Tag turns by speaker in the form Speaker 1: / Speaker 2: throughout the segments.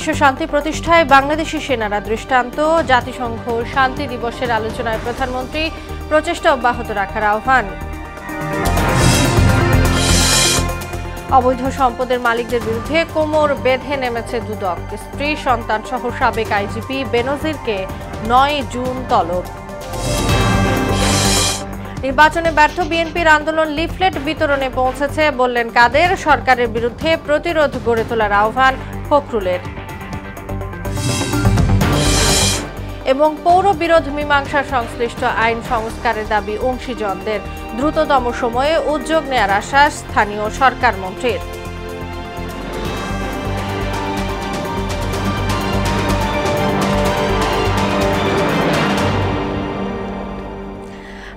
Speaker 1: বিশ্ব শান্তি প্রতিষ্ঠায় বাংলাদেশি সেনারা দৃষ্টান্ত, জাতিসংঘ শান্তি দিবসের আলোচনায় প্রধানমন্ত্রী প্রচেষ্টা অব্যাহত রাখার আহ্বান। অবৈধ সম্পদের মালিকদের বিরুদ্ধে কোমর বেঁধে নেমেছে দুদক। স্ত্রী সন্তান সহ সাবেক আইজিপি বেনজিরকে ৯ জুন তলব। নির্বাচনে ব্যর্থ বিএনপির আন্দোলন লিফলেট বিতরণে পৌঁছেছে বললেন কাদের। সরকারের বিরুদ্ধে প্রতিরোধ গড়ে তোলার আহ্বান ফখরুলের। এবং পৌর বিরোধ মীমাংসা সংশ্লিষ্ট আইন সংস্কারের দাবি অংশীজনদের। দ্রুততম সময়ে উদ্যোগ নেয়ার আশ্বাস স্থানীয় সরকার মন্ত্রীর।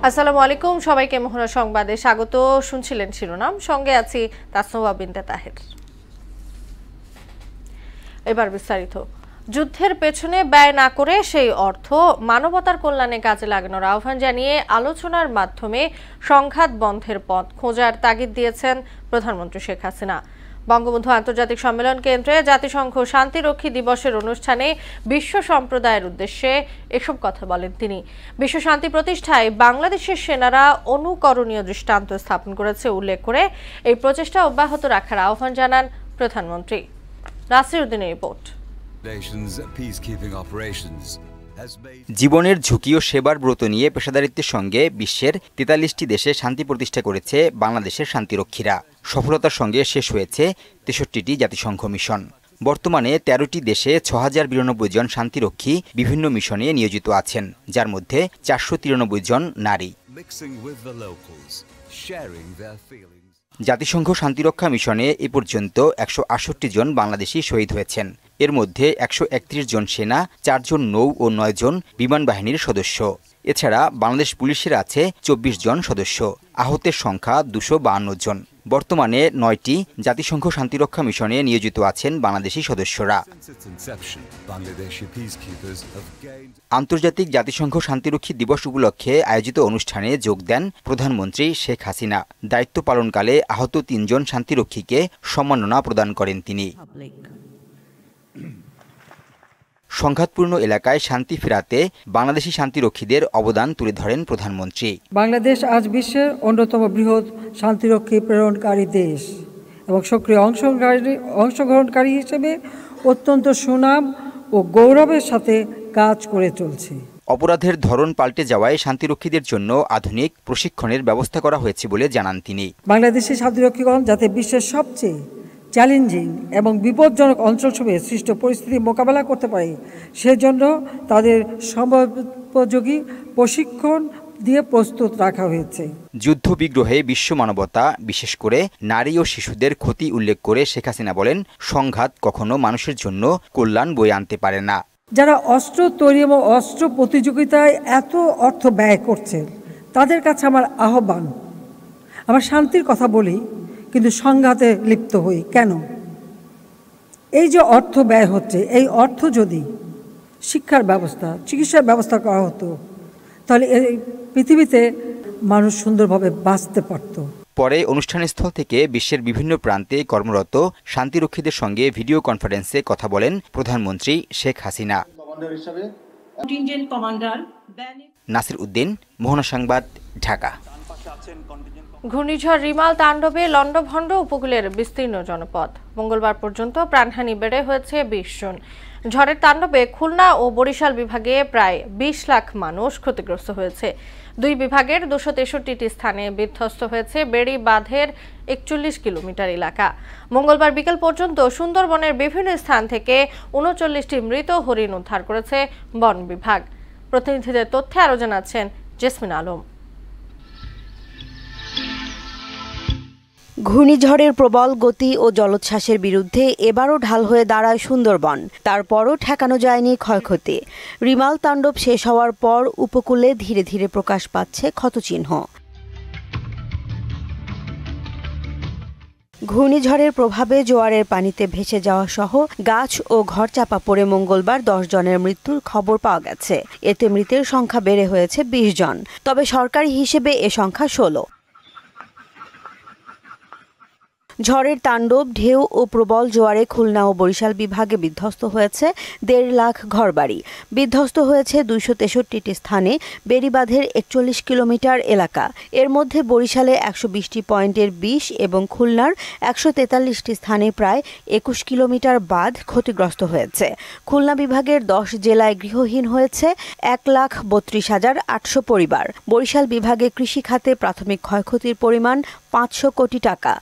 Speaker 1: আসসালামু আলাইকুম, সবাইকে মোহনা সংবাদে স্বাগত। শুনছিলেন শিরোনাম, সঙ্গে আছি তাসনুভা বিনতে তাহের। এবার বিস্তারিত। যুদ্ধের পেছনে ব্যয় না করে সেই অর্থ মানবতার কল্যাণে কাজে লাগানোর আহ্বান জানিয়ে আলোচনার মাধ্যমে সংঘাত বন্ধের পথ খোঁজার তাগিদ দিয়েছেন প্রধানমন্ত্রী শেখ হাসিনা। বঙ্গবন্ধু আন্তর্জাতিক সম্মেলন কেন্দ্রে জাতিসংঘ শান্তিরক্ষী দিবসের অনুষ্ঠানে বিশ্ব সম্প্রদায়ের উদ্দেশ্যে এসব কথা বলেন তিনি। বিশ্ব শান্তি প্রতিষ্ঠায় বাংলাদেশের সেনারা অনুকরণীয় দৃষ্টান্ত স্থাপন করেছে উল্লেখ করে এই প্রচেষ্টা অব্যাহত রাখার আহ্বান জানান প্রধানমন্ত্রী। নাসির উদ্দিনের রিপোর্ট।
Speaker 2: জীবনের ঝুঁকি ও সেবার ব্রত নিয়ে পেশাদারিত্বের সঙ্গে বিশ্বের ৪৩টি দেশে শান্তি প্রতিষ্ঠা করেছে বাংলাদেশের শান্তিরক্ষীরা। সফলতার সঙ্গে শেষ হয়েছে ৬৩টি জাতিসংঘ মিশন। বর্তমানে ১৩টি দেশে ৬,০৯২ জন শান্তিরক্ষী বিভিন্ন মিশনে নিয়োজিত আছেন, যার মধ্যে ৪৯৩ জন নারী। জাতিসংঘ শান্তিরক্ষা মিশনে এ পর্যন্ত ১৬৮ জন বাংলাদেশি শহীদ হয়েছেন। এর মধ্যে ১৩১ জন সেনা, ৪ জন নৌ ও ৯ জন বিমান বাহিনীর সদস্য। এছাড়া বাংলাদেশ পুলিশের আছে ২৪ জন সদস্য। আহতের সংখ্যা ২৫২ জন। বর্তমানে ৯টি জাতিসংঘ শান্তিরক্ষা মিশনে নিয়োজিত আছেন বাংলাদেশি সদস্যরা। আন্তর্জাতিক জাতিসংঘ শান্তিরক্ষী দিবস উপলক্ষে আয়োজিত অনুষ্ঠানে যোগ দেন প্রধানমন্ত্রী শেখ হাসিনা। দায়িত্ব পালনকালে আহত ৩ জন শান্তিরক্ষীকে সম্মাননা প্রদান করেন তিনি। সংঘাতপূর্ণ এলাকায় শান্তি ফেরাতে বাংলাদেশি শান্তিরক্ষীদের অবদান তুলে ধরেন প্রধানমন্ত্রী।
Speaker 3: বাংলাদেশ আজ বিশ্বের অন্যতম বৃহৎ শান্তিরক্ষী প্রেরণকারী দেশ এবং সক্রিয় অংশগ্রহণকারী হিসেবে অত্যন্ত সুনাম ও গৌরবের সাথে কাজ করে চলছে।
Speaker 2: অপরাধের ধরন পাল্টে যাওয়ায় শান্তিরক্ষীদের জন্য আধুনিক প্রশিক্ষণের ব্যবস্থা করা হয়েছে বলে জানান তিনি।
Speaker 3: বাংলাদেশি শান্তিরক্ষীগণ যাতে বিশ্বের সবচেয়ে চ্যালেঞ্জিং এবং বিপজ্জনক অঞ্চলসমূহে সৃষ্ট পরিস্থিতি মোকাবেলা করতে পারে, সেজন্য তাদের সময়োপযোগী প্রশিক্ষণ দিয়ে প্রস্তুত রাখা হয়েছে।
Speaker 2: যুদ্ধ বিগ্রহে বিশ্ব মানবতা, বিশেষ করে নারী ও শিশুদের ক্ষতি উল্লেখ করে শেখ হাসিনা বলেন, সংঘাত কখনো মানুষের জন্য কল্যাণ বয়ে আনতে পারে না।
Speaker 3: যারা অস্ত্র তৈরি এবং অস্ত্র প্রতিযোগিতায় এত অর্থ ব্যয় করছে, তাদের কাছে আমার আহ্বান, আমরা শান্তির কথা বলি কিন্তু সংঘাতে লিপ্ত হই কেন? এই যে অর্থ ব্যয় হচ্ছে, এই অর্থ যদি শিক্ষার ব্যবস্থা, চিকিৎসার ব্যবস্থা করা হতো, তাহলে এই পৃথিবীতে মানুষ সুন্দরভাবে বাঁচতে পারত।
Speaker 2: পরে অনুষ্ঠানস্থল থেকে বিশ্বের বিভিন্ন প্রান্তে কর্মরত শান্তিরক্ষীদের সঙ্গে ভিডিও কনফারেন্সে কথা বলেন প্রধানমন্ত্রী শেখ হাসিনা। নাসির উদ্দিন, মোহনা সংবাদ, ঢাকা।
Speaker 1: ঘূর্ণিঝড় রিমাল তাণ্ডবে লন্ডভন্ড উপকূলের বিস্তীর্ণ জনপদ। মঙ্গলবার পর্যন্ত প্রাণহানি বেড়ে হয়েছে ২০ জন। ঝড়ের তাণ্ডবে খুলনা ও বরিশাল বিভাগে প্রায় ২০ লাখ মানুষ ক্ষতিগ্রস্ত হয়েছে। দুই বিভাগের ২৬৩টি স্থানে বিধ্বস্ত হয়েছে বেড়ি বাঁধের ৪১ কিলোমিটার এলাকা। মঙ্গলবার বিকেল পর্যন্ত সুন্দরবনের বিভিন্ন স্থান থেকে ৩৯টি মৃত হরিণ উদ্ধার করেছে বন বিভাগ। প্রতিনিধিদের তথ্যে আরও জানাচ্ছেন জেসমিন আলম।
Speaker 4: ঘূর্ণিঝড়ের প্রবল গতি ও জলোচ্ছ্বাসের বিরুদ্ধে এবারও ঢাল হয়ে দাঁড়ায় সুন্দরবন। তারপরও ঠেকানো যায়নি ক্ষয়ক্ষতি। রিমাল তাণ্ডব শেষ হওয়ার পর উপকূলে ধীরে ধীরে প্রকাশ পাচ্ছে ক্ষতচিহ্ন। ঘূর্ণিঝড়ের প্রভাবে জোয়ারের পানিতে ভেসে যাওয়া সহ গাছ ও ঘর চাপা পড়ে মঙ্গলবার ১০ জনের মৃত্যুর খবর পাওয়া গেছে। এতে মৃতের সংখ্যা বেড়ে হয়েছে ২০ জন। তবে সরকারি হিসেবে এ সংখ্যা ১৬। ঝড়ের তাণ্ডব, ঢেউ ও প্রবল জোয়ারে খুলনা ও বরিশাল বিভাগে বিধ্বস্ত হয়েছে 1.5 লাখ ঘরবাড়ি। বিধ্বস্ত হয়েছে 263টি স্থানে বেড়িবাঁধের 41 কিলোমিটার এলাকা। এর মধ্যে বরিশালে 120টি পয়েন্টের 20 এবং খুলনার 143টি স্থানে প্রায় 21 কিলোমিটার বাঁধ ক্ষতিগ্রস্ত হয়েছে। খুলনা বিভাগের 10 জেলায় গৃহহীন হয়েছে 1,32,800 পরিবার। বরিশাল বিভাগে কৃষি খাতে প্রাথমিক ক্ষয়ক্ষতির পরিমাণ 500 কোটি টাকা।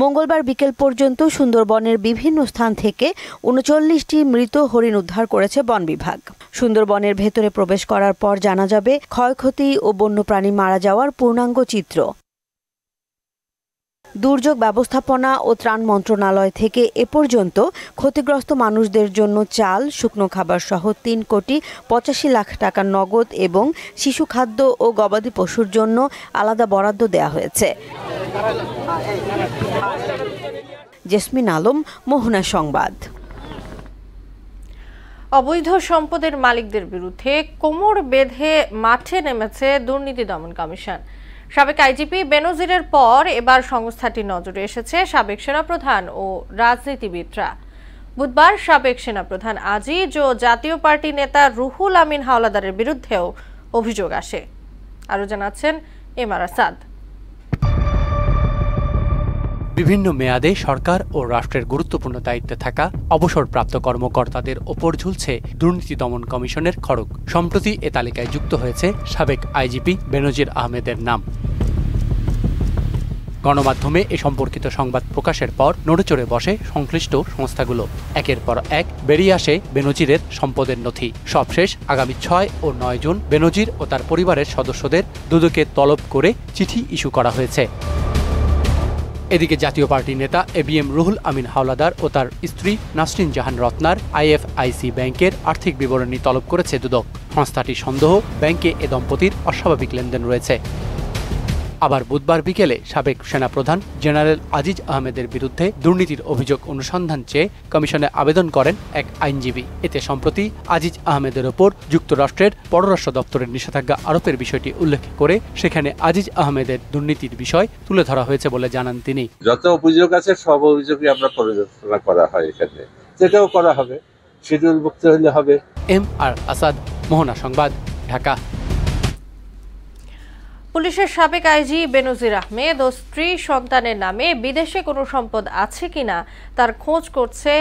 Speaker 4: মঙ্গলবার বিকেল পর্যন্ত সুন্দরবনের বিভিন্ন স্থান থেকে 39টি মৃত হরিণ উদ্ধার করেছে বন বিভাগ। সুন্দরবনের ভেতরে প্রবেশ করার পর জানা যাবে ক্ষয়ক্ষতি ও বন্যপ্রাণী মারা যাওয়ার পূর্ণাঙ্গ চিত্র। দুর্যোগ ব্যবস্থাপনা ও ত্রাণ মন্ত্রণালয় থেকে এ পর্যন্ত ক্ষতিগ্রস্ত মানুষদের জন্য চাল, শুকনো খাবার সহ 3,85,00,000 টাকা নগদ এবং শিশু খাদ্য ও গবাদি পশুর জন্য আলাদা বরাদ্দ দেওয়া হয়েছে। জেসমিন আলম, মোহনা সংবাদ।
Speaker 1: অবৈধ সম্পদের মালিকদের বিরুদ্ধে কোমর বেঁধে মাঠে নেমেছে দুর্নীতি দমন কমিশন। সাবেক আইজিপি বেনজিরের পর এবার সংস্থাটির নজরে এসেছে সাবেক সেনাপ্রধান ও রাজনীতিবিদরা। বুধবার সাবেক সেনাপ্রধান আজিজ ও জাতীয় পার্টি নেতা রুহুল আমিন হাওলাদারের বিরুদ্ধেও অভিযোগ আসে। আরো জানাচ্ছেন এমআর আসাদ।
Speaker 5: বিভিন্ন মেয়াদে সরকার ও রাষ্ট্রের গুরুত্বপূর্ণ দায়িত্বে থাকা অবসরপ্রাপ্ত কর্মকর্তাদের ওপর ঝুলছে দুর্নীতি দমন কমিশনের খড়গ। সম্প্রতি এ তালিকায় যুক্ত হয়েছে সাবেক আইজিপি বেনজির আহমেদের নাম। গণমাধ্যমে এ সম্পর্কিত সংবাদ প্রকাশের পর নড়েচড়ে বসে সংশ্লিষ্ট সংস্থাগুলো। একের পর এক বেরিয়ে আসে বেনজিরের সম্পদের নথি। সবশেষ আগামী 6 ও 9 জুন বেনজির ও তার পরিবারের সদস্যদের দুদকে তলব করে চিঠি ইস্যু করা হয়েছে। এদিকে জাতীয় পার্টির নেতা এবিএম রুহুল আমিন হাওলাদার ও তার স্ত্রী নাসরিন জাহান রত্নার আইএফআইসি ব্যাংকের আর্থিক বিবরণী তলব করেছে দুদক। সংস্থাটির সন্দেহ ব্যাংকে এ দম্পতির অস্বাভাবিক লেনদেন রয়েছে। আবার বুধবার বিকেলে সাবেক সেনাপ্রধান জেনারেল আজিজ আহমেদের বিরুদ্ধে দুর্নীতির অভিযোগ অনুসন্ধান চেয়ে কমিশনে আবেদন করেন এক আইনজীবী। এতে সম্প্রতি আজিজ আহমেদের ওপর যুক্তরাষ্ট্রের পররাষ্ট্র দপ্তরের নিষেধাজ্ঞা আরোপের বিষয়টি উল্লেখ করে সেখানে আজিজ আহমেদের দুর্নীতির বিষয় তুলে ধরা হয়েছে বলে জানান তিনি।
Speaker 6: যত অভিযোগ আছে সব অভিযোগই আমরা পর্যালোচনা করা হয়, এখানে যেটাও করা হবে শিডিউলভুক্ত হলে হবে।
Speaker 5: এমআর আসাদ, মোহনা সংবাদ, ঢাকা।
Speaker 1: পুলিশের সাবেক আইজি বেনজির আহমেদ ও স্ত্রী সন্তানের নামে বিদেশে কোনো সম্পদ আছে কিনা তার খোঁজ করছে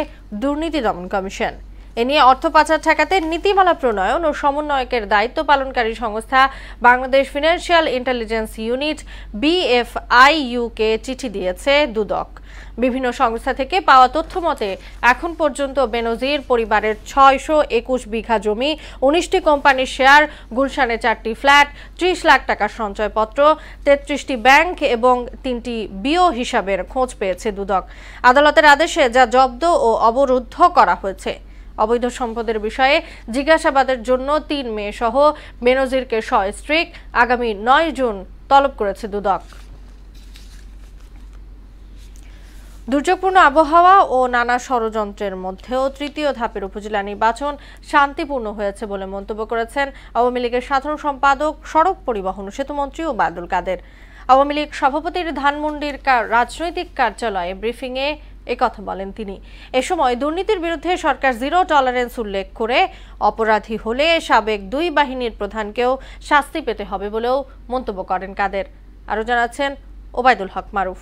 Speaker 1: দুর্নীতি দমন কমিশন। এ নিয়ে অর্থ পাচার ঠেকাতে নীতিমালা প্রণয়ন ও সমন্বয়কের দায়িত্ব পালনকারী সংস্থা বাংলাদেশ ফিনান্সিয়াল ইন্টেলিজেন্স ইউনিট BFIU-কে চিঠি দিয়েছে দুদক। বিভিন্ন সংস্থা থেকে পাওয়া তথ্য মতে এখন পর্যন্ত বেনজির পরিবারের 621 বিঘা জমি, 19টি কোম্পানির শেয়ার, গুলশানে 4টি ফ্ল্যাট, 30 লাখ টাকার সঞ্চয়পত্র, 33টি ব্যাংক এবং 3টি বিও হিসাবের খোঁজ পেয়েছে দুদক। আদালতের আদেশে যা জব্দ ও অবরুদ্ধ করা হয়েছে। অবৈধ সম্পদের বিষয়ে জিজ্ঞাসাবাদের জন্য 3 মে সহ বেনজিরকে সস্ত্রীক আগামী 9 জুন তলব করেছে দুদক। দুর্যোগপূর্ণ আবহাওয়া ও নানা ষড়যন্ত্রের মধ্যেও তৃতীয় ধাপের উপজেলা নির্বাচন শান্তিপূর্ণ হয়েছে বলে মন্তব্য করেছেন আওয়ামী লীগের সাধারণ সম্পাদক, সড়ক পরিবহন ও সেতুমন্ত্রী ওবায়দুল কাদের। আওয়ামী লীগ সভাপতির ধানমন্ডির রাজনৈতিক কার্যালয়ে ব্রিফিংয়ে একথা বলেন তিনি। এ সময় দুর্নীতির বিরুদ্ধে সরকার জিরো টলারেন্স উল্লেখ করে অপরাধী হলে সাবেক 2 বাহিনীর প্রধানকেও শাস্তি পেতে হবে বলেও মন্তব্য করেন কাদের। আরো জানাচ্ছেন ওবায়দুল হক মারুফ।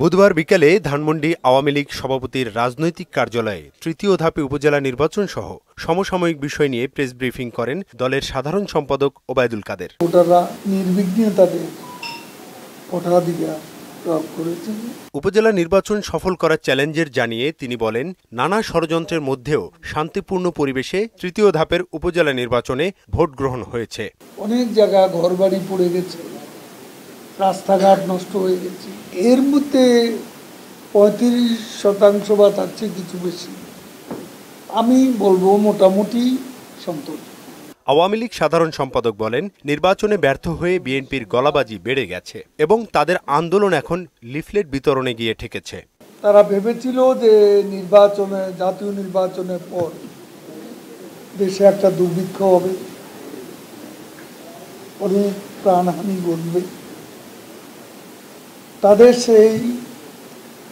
Speaker 7: বুধবার বিকেলে ধানমন্ডি আওয়ামী লীগ সভাপতির রাজনৈতিক কার্যালয়ে তৃতীয় ধাপে উপজেলা নির্বাচন সহ সমসাময়িক বিষয় নিয়ে প্রেস ব্রিফিং করেন দলের সাধারণ সম্পাদক ওবায়দুল কাদের।
Speaker 8: ভোটাররা নির্বিঘ্নে তাদের ভোটাধিকার প্রয়োগ করেছেন।
Speaker 7: উপজেলা নির্বাচন সফল করার চ্যালেঞ্জের জানিয়ে তিনি বলেন, নানা ষড়যন্ত্রের মধ্যেও শান্তিপূর্ণ পরিবেশে তৃতীয় ধাপের উপজেলা নির্বাচনে ভোট গ্রহণ হয়েছে।
Speaker 8: অনেক জায়গা ঘরবাড়ি পড়ে গেছে, রাস্তাঘাট নষ্ট হয়ে গেছে। এর মধ্যে 35% বা তার চেয়ে কিছু বেশি, আমি বলবো মোটামুটি সন্তোষ।
Speaker 7: আওয়ামী লীগ সাধারণ সম্পাদক বলেন, নির্বাচনে ব্যর্থ হয়ে বিএনপির গলাবাজি বেড়ে গেছে এবং তাদের আন্দোলন এখন লিফলেট বিতরণে গিয়ে ঠেকেছে।
Speaker 8: তারা ভেবেছিল যে নির্বাচনে, জাতীয় নির্বাচনের পর দেশে একটা দুর্ভিক্ষ হবে, অনেক প্রাণহানি ঘটবে। তাদের সেই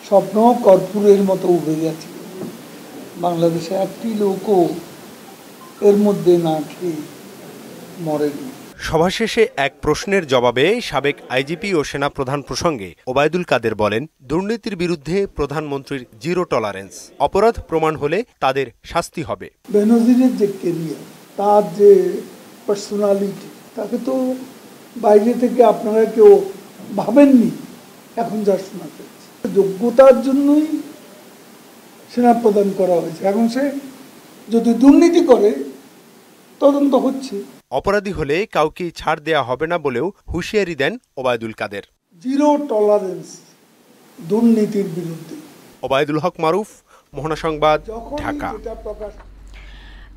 Speaker 8: স্বপ্ন কর্পূরের মতো উঠে গেছে। বাংলাদেশে একটি লোকও এর মধ্যে না খেয়ে মরেনি।
Speaker 7: সভা শেষে এক প্রশ্নের জবাবে সাবেক আইজিপি ও সেনাপ্রধান প্রসঙ্গে ওবায়দুল কাদের বলেন, দুর্নীতির বিরুদ্ধে প্রধানমন্ত্রীর জিরো টলারেন্স, অপরাধ প্রমাণ হলে তাদের শাস্তি হবে।
Speaker 8: বেনজিরের যে কেরিয়ার, তার যে পার্সোনালিটি, তাকে তো বাইরে থেকে আপনারা কেউ ভাবেননি, এখন যা শোনা যাচ্ছে যোগ্যতার জন্যই সেনাপ্রধান করা হয়েছে। এখন সে যদি দুর্নীতি করে তদন্ত হচ্ছে।
Speaker 7: অপরাধী হলে কাউকে ছাড় দেয়া হবে না বলেও হুঁশিয়ারি দেন ওবায়দুল কাদের।
Speaker 8: জিরো টলারেন্স দুর্নীতির বিরুদ্ধে।
Speaker 7: ওবায়দুল হক মারুফ, মোহনা সংবাদ, ঢাকা।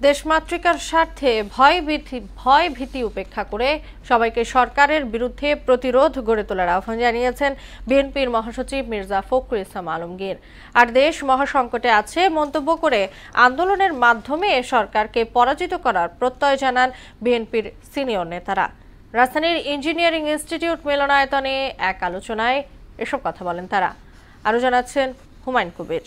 Speaker 1: দেশমাতৃকার স্বার্থে ভয় ভীতি উপেক্ষা করে সবাইকে সরকারের বিরুদ্ধে প্রতিরোধ গড়ে তোলার আহ্বান জানিয়েছেন বিএনপির মহাসচিব মির্জা ফখরুল ইসলাম আলমগীর। আর দেশ মহাসংকটে আছে মন্তব্য করে আন্দোলনের মাধ্যমে সরকারকে পরাজিত করার প্রত্যয় জানান বিএনপির সিনিয়র নেতারা। রাজধানীর ইঞ্জিনিয়ারিং ইনস্টিটিউট মিলনায়তনে এক আলোচনায় এসব কথা বলেন তারা। আরও জানাচ্ছেন হুমায়ুন কবির।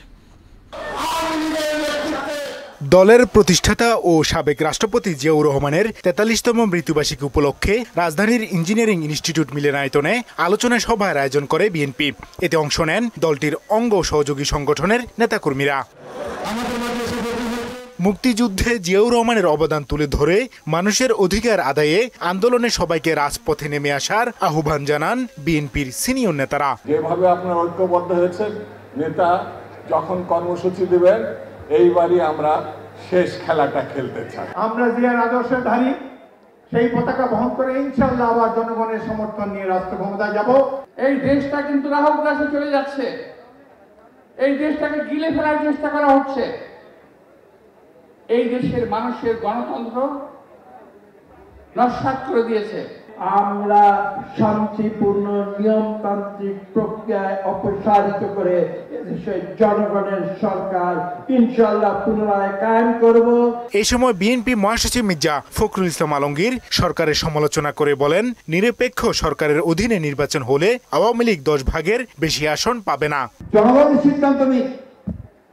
Speaker 9: দলের প্রতিষ্ঠাতা ও সাবেক রাষ্ট্রপতি জিয়াউর রহমানের ৪৩তম মৃত্যুবার্ষিকী উপলক্ষে রাজধানীর ইঞ্জিনিয়ারিং ইনস্টিটিউট মিলনায়তনে আলোচনা সভার আয়োজন করে বিএনপি। এতে অংশ নেন দলটির অঙ্গ সহযোগী সংগঠনের নেতাকর্মীরা। মুক্তিযুদ্ধে জিয়াউর রহমানের অবদান তুলে ধরে মানুষের অধিকার আদায়ে আন্দোলনে সবাইকে রাজপথে নেমে আসার আহ্বান জানান বিএনপির সিনিয়র নেতারা।
Speaker 10: যেভাবে আপনারা ঐক্যবদ্ধ হয়েছেন, নেতা যখন কর্মসূচি দেবেন, এইবারই আমরা শেষ খেলাটা খেলতে চাই।
Speaker 11: আমরা জিয়ার আদর্শের ধারী, সেই পতাকা বহন করে ইনশাআল্লাহ আবার জনগণের সমর্থন নিয়ে রাষ্ট্র ক্ষমতায় যাব।
Speaker 12: এই দেশটা কিন্তু রাহুল কাছে চলে যাচ্ছে, এই দেশটাকে গিলে ফেলার চেষ্টা করা হচ্ছে। এই দেশের মানুষের গণতন্ত্র নস্যাৎ করে দিয়েছে।
Speaker 11: আমরা শান্তিপূর্ণ নিয়মতান্ত্রিক প্রক্রিয়ায় অপসারিত করে এদেশের জনগণের সরকার ইনশাআল্লাহ পুনরায় কায়েম করব।
Speaker 9: এই সময় বিএনপি মহাসচিব মির্জা ফখরুল ইসলাম আলমগীর সরকারের সমালোচনা করে বলেন, নিরপেক্ষ সরকারের অধীনে নির্বাচন হলে আওয়ামী লীগ ১০ ভাগের বেশি আসন পাবে না।
Speaker 11: জনগণের সিদ্ধান্ত নিক,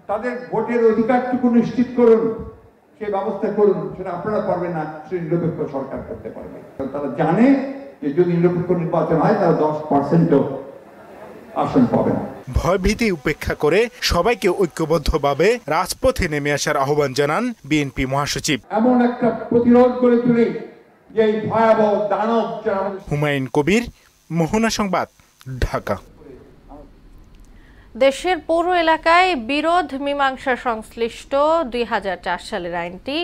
Speaker 11: তাদের ভোটের অধিকারটুকু নিশ্চিত করুন, সেই ব্যবস্থা করুন। সেটা আপনারা পারবেন না, সে নিরপেক্ষ সরকার করতে পারবে। তারা জানে যে যদি নিরপেক্ষ নির্বাচন হয় তারা 10%ও আসন পাবে না।
Speaker 9: ভয়ভীতি উপেক্ষা করে সবাইকে ঐক্যবদ্ধভাবে রাজপথে নেমে আসার আহ্বান জানান বিএনপি মহাসচিব।
Speaker 11: এমন একটা প্রতিরোধ করে তুলি যে এই ভয়াবহ দানব।
Speaker 9: হুমায়ুন কবির, মোহনা সংবাদ, ঢাকা।
Speaker 1: দেশের পৌর এলাকায় বিরোধ মীমাংসা সংশ্লিষ্ট ২০০৪ সালের আইনটি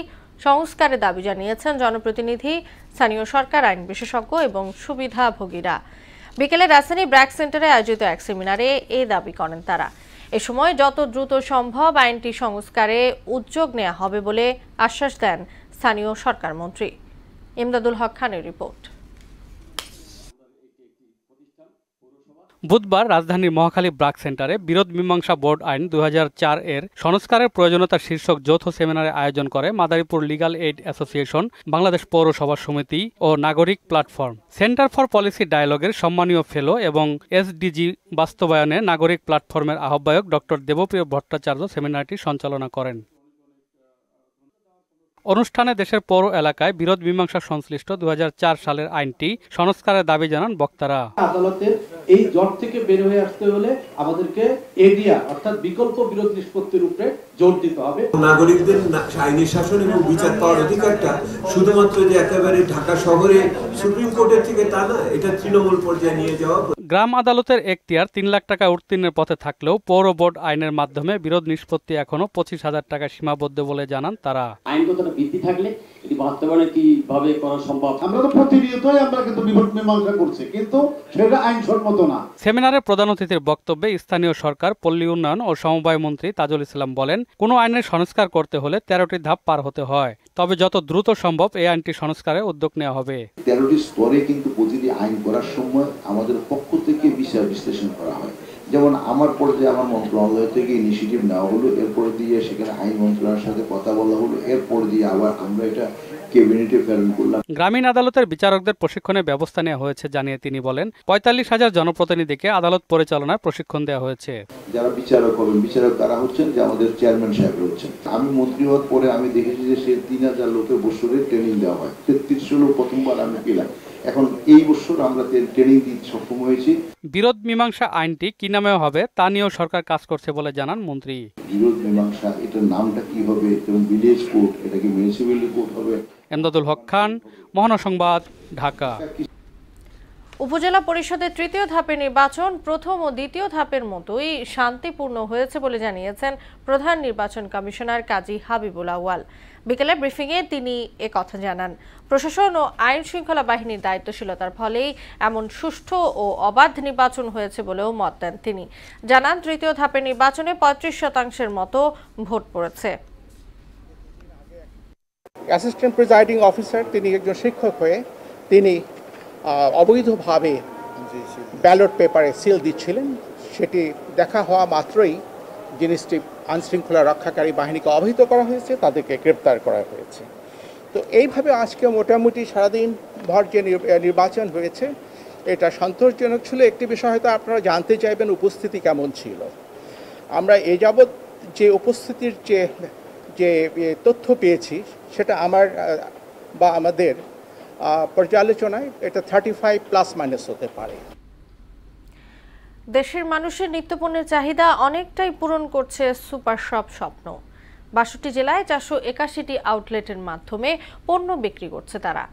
Speaker 1: সংস্কারের দাবি জানিয়েছেন জনপ্রতিনিধি, স্থানীয় সরকার, আইন বিশেষজ্ঞ এবং সুবিধাভোগীরা। বিকেলে রাজধানী ব্র্যাক সেন্টারে আয়োজিত এক সেমিনারে এই দাবি করেন তারা। এ সময় যত দ্রুত সম্ভব আইনটি সংস্কারে উদ্যোগ নেওয়া হবে বলে আশ্বাস দেন স্থানীয় সরকার মন্ত্রী। ইমদাদুল হক খানের রিপোর্ট।
Speaker 5: বুধবার রাজধানীর মহাখালী ব্র্যাক সেন্টারে বিরোধ মীমাংসা বোর্ড আইন ২০০৪ এর সংস্কারের প্রয়োজনীয়তা শীর্ষক যৌথ সেমিনারের আয়োজন করে Madaripur legal aid association, Bangladesh পৌরসভা সমিতি ও নাগরিক প্ল্যাটফর্ম। সেন্টার ফর পলিসি ডায়ালগের সম্মানীয় ফেলো এবং এসডিজি বাস্তবায়নে নাগরিক প্ল্যাটফর্মের আহ্বায়ক ডক্টর দেবপ্রিয় ভট্টাচার্য সেমিনারটি সঞ্চালনা করেন। অনুষ্ঠানে দেশের পৌর এলাকায় বিরোধ মীমাংসা সংশ্লিষ্ট ২০০৪ সালের আইনটি সংস্কারের দাবি জানান বক্তারা।
Speaker 13: আদালতের এই জট থেকে বের হয়ে আসতে হলে আমাদেরকে এডিয়া অর্থাৎ বিকল্প বিরোধ নিষ্পত্তির উপরে জোর দিতে হবে।
Speaker 14: নাগরিকদের আইনি শাসন এবং বিচার পাওয়ার অধিকারটা শুধুমাত্র যে একেবারে ঢাকা শহরে সুপ্রিম কোর্টের থেকে তা না, এটা তৃণমূল পর্যায়ে নিয়ে যাওয়া।
Speaker 5: গ্রাম আদালতের এখতিয়ার ৩ লাখ টাকা উত্তীর্ণের পথে থাকলেও পৌর বোর্ড আইনের মাধ্যমে বিরোধ নিষ্পত্তি এখনো ২৫,০০০ টাকা সীমাবদ্ধ বলে জানান তারা।
Speaker 13: আইনগতটা বৃদ্ধি থাকলে এটি বাস্তবায়নে কিভাবে করা সম্ভব? আমরা তো প্রতিনিয়তই আমরা কিন্তু বিরোধ মীমাংসা করছি, কিন্তু সেটা আইনসম্মত না।
Speaker 5: সেমিনারে প্রধান অতিথির বক্তব্যে স্থানীয় সরকার, পল্লী উন্নয়ন ও সমবায় মন্ত্রী তাজুল ইসলাম বলেন, কোনো আইনের সংস্কার করতে হলে 13টি ধাপ পার হতে হয়, তবে যত দ্রুত সম্ভব এই আইনটি সংস্কারে উদ্যোগ নেওয়া হবে।
Speaker 15: 13টি স্তরে কিন্তু প্রতিটি আইন করার সময় আমাদের পক্ষ থেকে বিষয় বিশ্লেষণ করা হয়। যেমন আমার পর্যায়ে আমার মন্ত্রণালয় থেকে ইনিশিয়েটিভ নেওয়া হলো, এরপরে দিয়ে সেখানে আইন মন্ত্রণালয়ের সাথে কথা বলা হলো, এরপর দিয়ে আবার আমরা এটা ক্যাবিনেটে প্রেরণ করলাম।
Speaker 5: গ্রামীণ আদালতের বিচারকদের প্রশিক্ষণে ব্যবস্থা নেওয়া হয়েছে জানিয়ে তিনি বলেন ৪৫,০০০ জনপ্রতিনিধিকে আদালত পরিচালনার প্রশিক্ষণ দেওয়া হয়েছে।
Speaker 15: যারা বিচারক হবেন, বিচারক তারা হচ্ছেন যে আমাদের চেয়ারম্যান সাহেব হচ্ছেন। আমি মন্ত্রী হওয়ার পরে আমি দেখেছি যে সে ৩,০০০ লোকের বছরে ট্রেনিং দেওয়া হয়। ৩৩০০ লোক প্রথমবার আমি পেলাম। এখন এই বছর আমরা ট্রেনিং দিতে সক্ষম হয়েছি।
Speaker 5: বিরোধ মীমাংসা আইনটি কি নামে হবে তা নিয়েও সরকার কাজ করছে বলে জানান মন্ত্রী।
Speaker 15: বিরোধ মীমাংসা এটার নামটা কি হবে, যেমন ভিলেজ কোর্ট, এটা কি মিউনিসিপ্যালিটি কোর্ট হবে?
Speaker 5: এমদাদুল হক খান, মহানগর সংবাদ, ঢাকা।
Speaker 1: উপজেলা পরিষদের তৃতীয় ধাপের নির্বাচন প্রথম ও দ্বিতীয় ধাপের মতোই শান্তিপূর্ণ হয়েছে বলে জানিয়েছেন প্রধান নির্বাচন কমিশনার কাজী হাবিবুল আউয়াল। বিকেলে ব্রিফিংয়ে তিনি একথা জানান। প্রশাসন ও আইন শৃঙ্খলা বাহিনীর দায়িত্বশীলতার ফলেই এমন সুষ্ঠু ও অবাধ নির্বাচন হয়েছে বলেও মত দেন তিনি। জানান তৃতীয় ধাপের নির্বাচনে ৩৫% মতো ভোট পড়েছে।
Speaker 16: অ্যাসিস্ট্যান্ট প্রিজাইডিং অফিসার তিনি একজন শিক্ষক হয়ে তিনি অবৈধভাবে ব্যালট পেপারে সিল দিচ্ছিলেন। সেটি দেখা হওয়া মাত্রই জিনিসটি আইনশৃঙ্খলা রক্ষাকারী বাহিনীকে অবহিত করা হয়েছে, তাদেরকে গ্রেপ্তার করা হয়েছে। তো এইভাবে আজকে মোটামুটি সারাদিন ভর যে নির্বাচন হয়েছে এটা সন্তোষজনক ছিল। একটি বিষয় হয়তো আপনারা জানতে চাইবেন উপস্থিতি কেমন ছিল। আমরা এ যাবৎ যে উপস্থিতির যে তথ্য পেয়েছি সেটা আমাদের পর্যালোচনায় এটা 35± হতে পারে।
Speaker 1: দেশের মানুষের নিত্যপণ্যের চাহিদা অনেকটাই পূরণ করছে সুপার শপ স্বপ্ন। ৬২ জেলায় ৪৮১টি আউটলেটের মাধ্যমে পণ্য বিক্রি করছে তারা।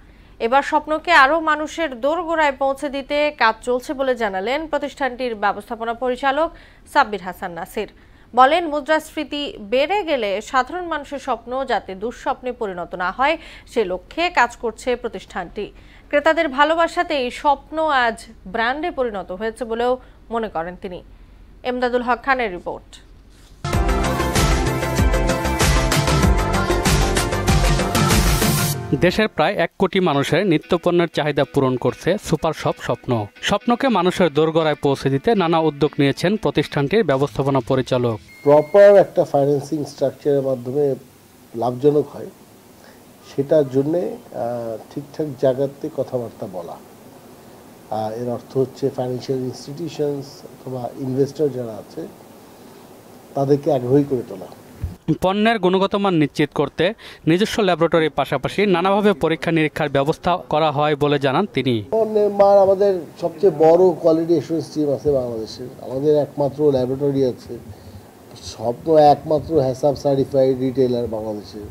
Speaker 1: এবার স্বপ্নকে আরও মানুষের দোরগোড়ায় পৌঁছে দিতে কাজ চলছে বলে জানালেন প্রতিষ্ঠানটির ব্যবস্থাপনা পরিচালক সাব্বির হাসান নাসির। বলেন মুদ্রাস্ফীতি বেড়ে গেলে সাধারণ মানুষের স্বপ্ন যাতে দুঃস্বপ্নে পরিণত না হয় সে লক্ষ্যে কাজ করছে প্রতিষ্ঠানটি। ক্রেতাদের ভালোবাসাতেই স্বপ্ন আজ ব্র্যান্ডে পরিণত হয়েছে বলেও মনে করেন তিনি। এমদাদুল হক খানের রিপোর্ট।
Speaker 5: দেশের প্রায় ১ কোটি মানুষের নিত্যপণ্যের চাহিদা পূরণ করছে সুপার শপ স্বপ্ন। স্বপ্নকে মানুষের দোরগোড়ায় পৌঁছে দিতে নানা উদ্যোগ নিয়েছেন প্রতিষ্ঠানটির ব্যবস্থাপনা পরিচালক।
Speaker 17: প্রপার একটা ফাইন্যান্সিং স্ট্রাকচারের মাধ্যমে লাভজনক হয় সেটার জন্যে ঠিকঠাক জায়গাতে কথাবার্তা বলা। এর অর্থ হচ্ছে ফাইন্যান্সিয়াল ইনস্টিটিউশনস অথবা ইনভেস্টর যারা আছে তাদেরকে আগ্রহী করে তোলা।
Speaker 5: পণ্যের গুণগত মান নিশ্চিত করতে নিজস্ব ল্যাবরেটরির পাশাপাশি নানাভাবে পরীক্ষা নিরীক্ষার ব্যবস্থা করা হয় বলে জানান তিনি।
Speaker 17: পণ্যের মান আমাদের সবচেয়ে বড় কোয়ালিটি অ্যাসুরেন্স টিম আছে বাংলাদেশে। আমাদের একমাত্র ল্যাবরেটরি আছে। স্বপ্ন একমাত্র হ্যাসাব সার্টিফাইড রিটেলার বাংলাদেশে।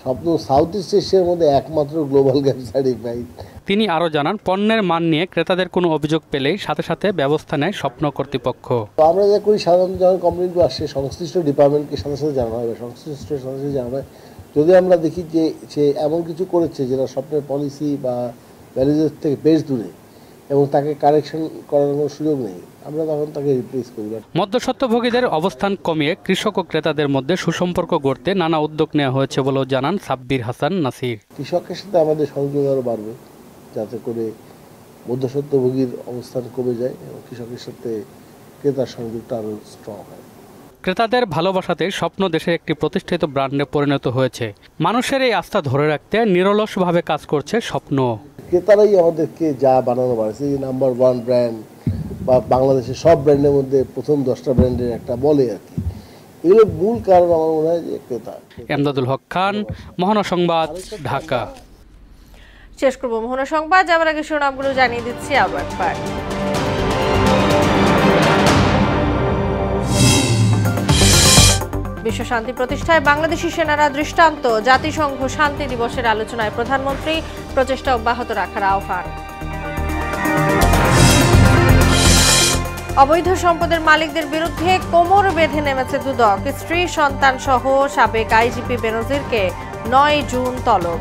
Speaker 17: স্বপ্ন সাউথ ইস্ট এশিয়ার মধ্যে একমাত্র গ্লোবাল গ্যাপ সার্টিফাইড।
Speaker 5: তিনি আরও জানান পণ্যের মান নিয়ে ক্রেতাদের কোনো অভিযোগ পেলেই সাথে সাথে ব্যবস্থা নেয় স্বপ্ন কর্তৃপক্ষ।
Speaker 17: আমরা যা করি সাধারণত যখন কমপ্লেন্ট আসে সংশ্লিষ্ট ডিপার্টমেন্টকে সাথে সাথে জানানো হয়, সংশ্লিষ্ট সাথে সাথে জানানো হয়। যদি আমরা দেখি যে সে এমন কিছু করেছে যেটা স্বপ্নের পলিসি বা ভ্যালুজের থেকে বেশ দূরে এবং তাকে কারেকশন করার কোনো সুযোগ নেই, আমরা তখন তাকে রিপ্লেস করি।
Speaker 5: মধ্যস্বত্বভোগীদের অবস্থান কমিয়ে কৃষক ও ক্রেতাদের মধ্যে সুসম্পর্ক গড়তে নানা উদ্যোগ নেওয়া হয়েছে বলেও জানান সাব্বির হাসান নাসির।
Speaker 17: কৃষকের সাথে আমাদের সংযোগ আরও বাড়বে যাতে করে মধ্যস্বত্বভোগীর অবস্থান কমে যায় এবং কৃষকের সাথে ক্রেতার সংযোগটা আরও স্ট্রং হয়।
Speaker 5: ক্রেতাদের ভালোবাসাতে স্বপ্ন দেশের একটি প্রতিষ্ঠিত ব্র্যান্ডে পরিণত হয়েছে। মানুষের এই আস্থা ধরে রাখতে নিরলসভাবে কাজ করছে স্বপ্ন।
Speaker 17: ক্রেতারাই আমাদেরকে যা বানানো পারছে, নাম্বার 1 ব্র্যান্ড বা বাংলাদেশের সব ব্র্যান্ডের মধ্যে প্রথম 10টা ব্র্যান্ডের একটা বলে আর কি। এগুলো মূল কারণ আমার মনে হয় যে ক্রেতা।
Speaker 5: এমদাদুল হক খান, মহানগর সংবাদ, ঢাকা।
Speaker 1: শেষ করব মহানগর সংবাদ। যাবার আগে শিরোনামগুলো জানিয়ে দিচ্ছি আবার একবার। বিশ্ব শান্তি প্রতিষ্ঠায় বাংলাদেশি সেনারা দৃষ্টান্ত। জাতিসংঘ শান্তি দিবসের আলোচনায় প্রধানমন্ত্রী প্রচেষ্টা অব্যাহত রাখার আহ্বান। অবৈধ সম্পদের মালিকদের বিরুদ্ধে কোমর বেঁধে নেমেছে দুদক। স্ত্রী সন্তান সহ সাবেক আইজিপি বেনজিরকে 9 জুন তলব।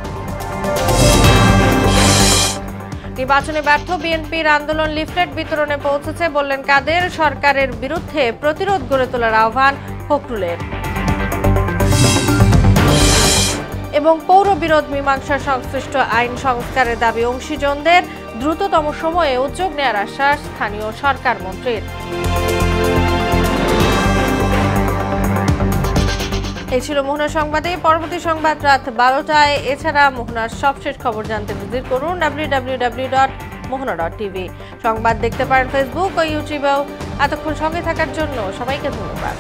Speaker 1: নির্বাচনে ব্যর্থ বিএনপির আন্দোলন লিফলেট বিতরণে পৌঁছেছে বললেন কাদের। সরকারের বিরুদ্ধে প্রতিরোধ গড়ে তোলার আহ্বান ফখরুলের। এবং পৌর বিরোধ মীমাংসা সংশ্লিষ্ট আইন সংস্কারের দাবি অংশীজনদের। দ্রুততম সময়ে উদ্যোগ নেওয়ার আশ্বাস স্থানীয় সরকার মন্ত্রীর। এই ছিল মোহনা সংবাদে। পরবর্তী সংবাদ রাত 12টায়। এছাড়া মোহনার সবশেষ খবর জানতে ভিজিট করুন www.mohana.tv। সংবাদ দেখতে পারেন ফেসবুক ও ইউটিউবেও। এতক্ষণ সঙ্গে থাকার জন্য সবাইকে ধন্যবাদ।